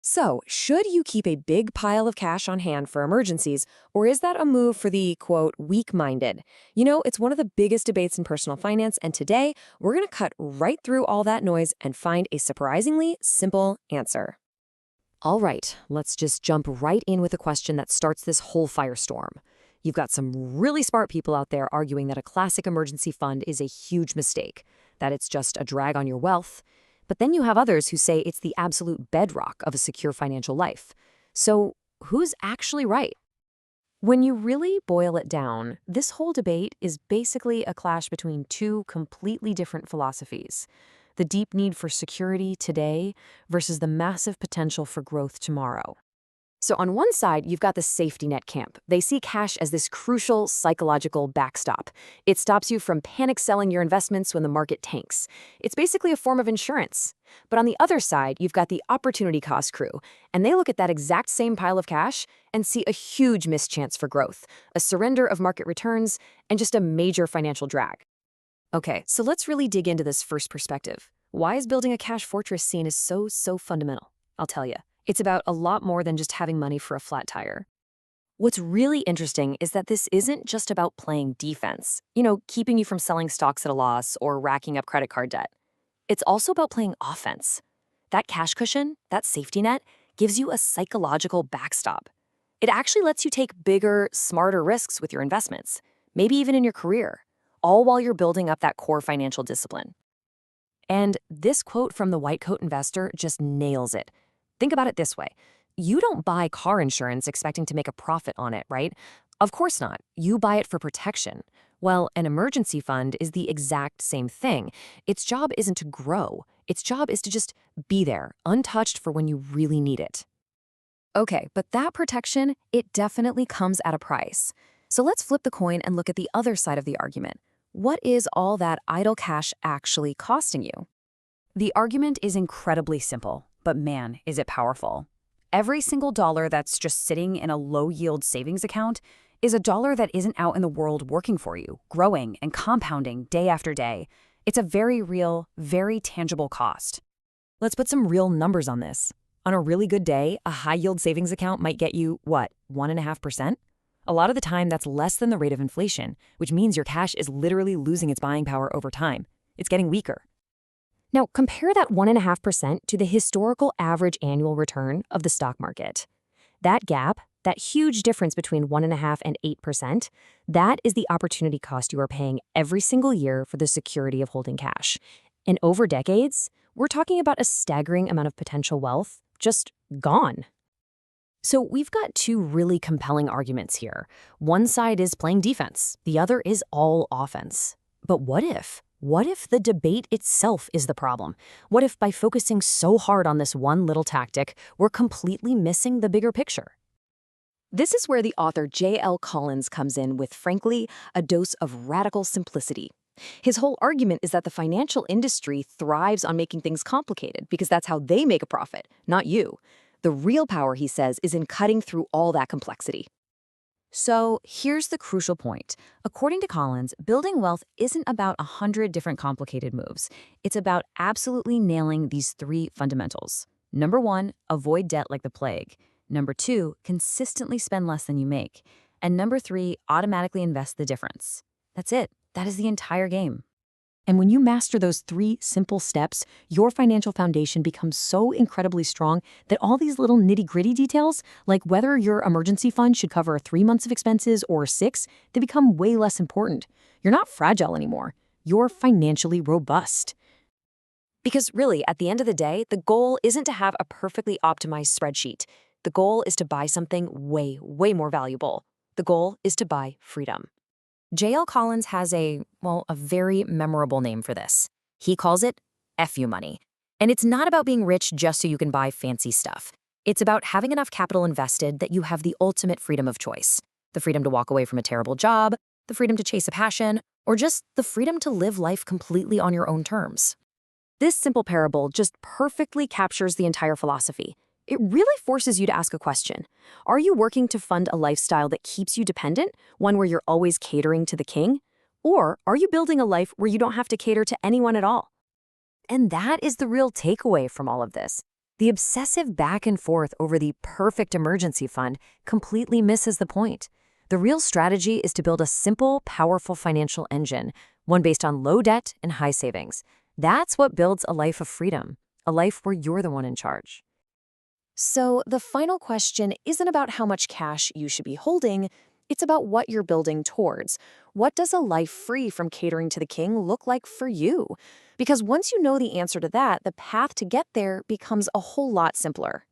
So, should you keep a big pile of cash on hand for emergencies, or is that a move for the, quote, weak-minded? It's one of the biggest debates in personal finance, and today we're going to cut right through all that noise and find a surprisingly simple answer. All right, let's just jump right in with a question that starts this whole firestorm. You've got some really smart people out there arguing that a classic emergency fund is a huge mistake, that it's just a drag on your wealth. But then you have others who say it's the absolute bedrock of a secure financial life. So who's actually right? When you really boil it down, this whole debate is basically a clash between two completely different philosophies. The deep need for security today versus the massive potential for growth tomorrow. So on one side, you've got the safety net camp. They see cash as this crucial psychological backstop. It stops you from panic selling your investments when the market tanks. It's basically a form of insurance. But on the other side, you've got the opportunity cost crew, and they look at that exact same pile of cash and see a huge missed chance for growth, a surrender of market returns, and just a major financial drag. Okay, so let's really dig into this first perspective. Why is building a cash fortress seen as so fundamental? I'll tell you. It's about a lot more than just having money for a flat tire. What's really interesting is that this isn't just about playing defense, keeping you from selling stocks at a loss or racking up credit card debt. It's also about playing offense. That cash cushion, that safety net, gives you a psychological backstop. It actually lets you take bigger, smarter risks with your investments, maybe even in your career, all while you're building up that core financial discipline. And this quote from the white coat investor just nails it. Think about it this way. You don't buy car insurance expecting to make a profit on it, right? Of course not. You buy it for protection. Well, an emergency fund is the exact same thing. Its job isn't to grow. Its job is to just be there, untouched for when you really need it. Okay, but that protection, it definitely comes at a price. So let's flip the coin and look at the other side of the argument. What is all that idle cash actually costing you? The argument is incredibly simple. But man, is it powerful. Every single dollar that's just sitting in a low-yield savings account is a dollar that isn't out in the world working for you, growing and compounding day after day. It's a very real, very tangible cost. Let's put some real numbers on this. On a really good day, a high-yield savings account might get you, 1.5%? A lot of the time, that's less than the rate of inflation, which means your cash is literally losing its buying power over time. It's getting weaker. Now, compare that 1.5% to the historical average annual return of the stock market. That gap, that huge difference between 1.5% and 8%, that is the opportunity cost you are paying every single year for the security of holding cash. And over decades, we're talking about a staggering amount of potential wealth just gone. So we've got two really compelling arguments here. One side is playing defense, the other is all offense. But what if? What if the debate itself is the problem? What if by focusing so hard on this one little tactic, we're completely missing the bigger picture? This is where the author J.L. Collins comes in with, frankly, a dose of radical simplicity. His whole argument is that the financial industry thrives on making things complicated because that's how they make a profit, not you. The real power, he says, is in cutting through all that complexity. So here's the crucial point. According to Collins, building wealth isn't about 100 different complicated moves. It's about absolutely nailing these three fundamentals. Number 1, avoid debt like the plague. Number 2, consistently spend less than you make. And number 3, automatically invest the difference. That's it. That is the entire game. And when you master those 3 simple steps, your financial foundation becomes so incredibly strong that all these little nitty-gritty details, like whether your emergency fund should cover 3 months of expenses or 6, they become way less important. You're not fragile anymore. You're financially robust. Because really, at the end of the day, the goal isn't to have a perfectly optimized spreadsheet. The goal is to buy something way more valuable. The goal is to buy freedom. J.L. Collins has a very memorable name for this. He calls it FU money. And it's not about being rich just so you can buy fancy stuff. It's about having enough capital invested that you have the ultimate freedom of choice. The freedom to walk away from a terrible job, the freedom to chase a passion, or just the freedom to live life completely on your own terms. This simple parable just perfectly captures the entire philosophy. It really forces you to ask a question. Are you working to fund a lifestyle that keeps you dependent, one where you're always catering to the king? Or are you building a life where you don't have to cater to anyone at all? And that is the real takeaway from all of this. The obsessive back and forth over the perfect emergency fund completely misses the point. The real strategy is to build a simple, powerful financial engine, one based on low debt and high savings. That's what builds a life of freedom, a life where you're the one in charge. So, the final question isn't about how much cash you should be holding, it's about what you're building towards. What does a life free from catering to the king look like for you? Because once you know the answer to that, the path to get there becomes a whole lot simpler.